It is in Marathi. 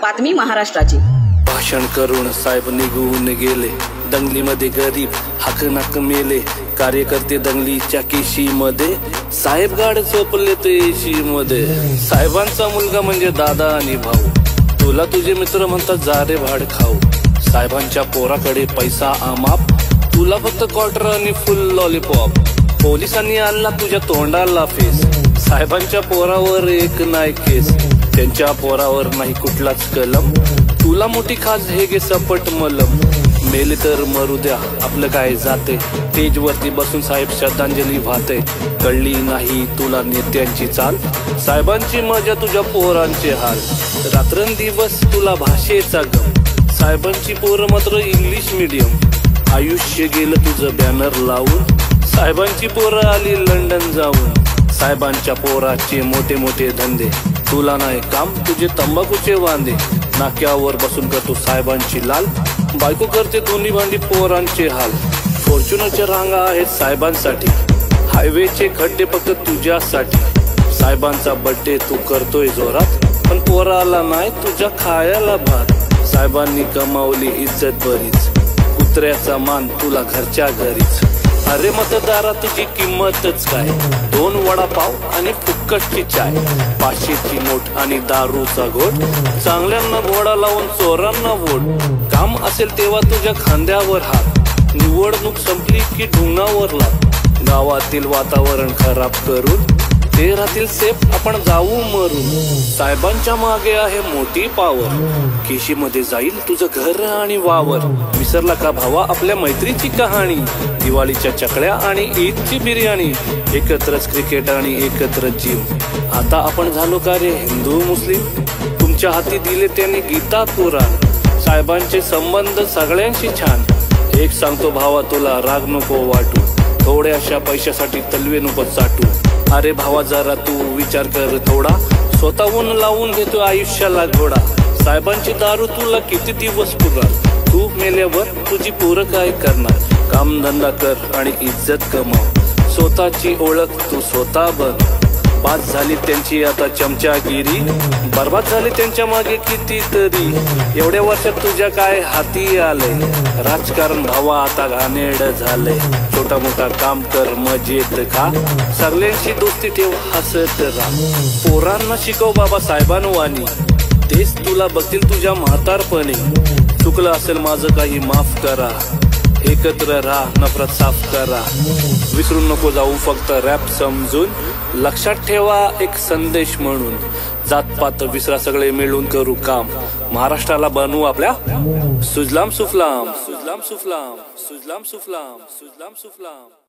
बातमी महाराष्ट्राची। भाषण करून साहेब निघून गेले, दंगलीमध्ये गरीब हाकनाक मेले, कार्यकर्ते दंगलीच्या केशीमध्ये, साहेब गाड झोपले ते एशी मध्ये। साहेबांचा मुलगा म्हणजे दादा आणि भाऊ, तुला तुझे मित्र म्हणतात जा रे भाड खाऊ। साहेबांच्या पोराकडे पैसा अमाप, तुला फक्त क्वार्टर आणि फुल लॉलीपॉप। पोलिसांनी आणला तुझ्या तोंडाला फेस, साहेबांच्या पोरावर एक नाही केस, त्यांच्या पोरावर नाही कुठलाच कलम। तुला मोठी खास हे गे सपट मलम, मेले तर मरू द्या आपलं काय जाते। स्टेज वरती बसून साहेब श्रद्धांजली वाहते, कळली नाही तुला नेत्यांची चाल, साहेबांची मजा तुझ्या पोरांचे हाल। रात्रंदिवस तुला भाषेचा गम, साहेबांची पोरं मात्र इंग्लिश मीडियम। आयुष्य गेलं तुझं बॅनर लावून, साहेबांची पोरं आली लंडन जाऊन। साहेबांच्या पोराचे मोठे मोठे धंदे, तुला नाही काम तुझे तंबाखूचे वांदे। नाक्यावर बसून करतो साहेबांची लाल, बायको करते दोन्ही भांडी पोरांचे हाल। फॉर्च्युनरच्या रांगा आहेत साहेबांसाठी, हायवेचे खड्डे फक्त तुझ्यासाठी। साहेबांचा बर्थडे तू करतोय जोरात, पण पोराला नाही तुझ्या खायला भात। साहेबांनी कमावली इज्जत बरीच, कुत्र्याचा मान तुला घरच्या घरीच। अरे मतदारा तुझी किंमतच काय, 2 वडापाव आणि फुक्कटची चाय, 500ची नोट आणि दारूचा घोट। चांगल्यांना घोडा लावून चोरांना वोट, काम असेल तेव्हा तुझ्या खांद्यावर हात, निवडणूक संपली की ढुंगावर लात। गावातील वातावरण खराब करून ते राहतील सेफ, आपण जाऊ मरून। साहेबांच्या मागे आहे मोठी पावर, केशीमध्ये जाईल तुझं घर आणि वावर। विसरला का भावा आपल्या मैत्रीची कहाणी, दिवाळीच्या चकल्या आणि ईदची बिर्याणी, एकत्रच क्रिकेट आणि एकत्रच जिम। आता आपण झालो का रे हिंदू मुस्लिम, तुमच्या हाती दिले त्यांनी गीता पुराण। साहेबांचे संबंध सगळ्यांशी छान, एक सांगतो भावा तुला राग नको वाटू, थोड्याशा पैशासाठी तलवे नको चाटू। अरे भावा जरा तू विचार कर थोडा, स्वतःहून लावून घेतो आयुष्याला घोडा। साहेबांची दारू तुला किती दिवस पुरणार, तू मेल्यावर तुझी पोरं काय करणार। काम धंदा कर आणि इज्जत कमाव, स्वतःची ओळख तू स्वतः बघ। बाद झाली त्यांची आता चमचागिरी, बर्बाद झाली त्यांच्या मागे कितीतरी। एवढ्या वर्षात तुझ्या काय हाती आलंय, राजकारण भावा आता घाणेरडं झालंय। छोटा मोठा काम कर मजेत खा, सगळ्यांशी दोस्ती ठेव हसत राहा। पोरांना शिकव बाबा साहेबांवानी, तेच तुला बघतील तुझ्या म्हातारपणी। चुकलं असेल माझं काही माफ करा, एकत्र राहा नफरत साफ करा। विसरून नको जाऊ फक्त रॅप समजून, लक्षात ठेवा एक संदेश म्हणून। जातपात विसरा सगळे मिळून करू काम, महाराष्ट्राला बनवू आपल्या सुजलाम सुफलाम, सुजलाम सुफलाम, सुजलाम सुफलाम, सुजलाम सुफलाम।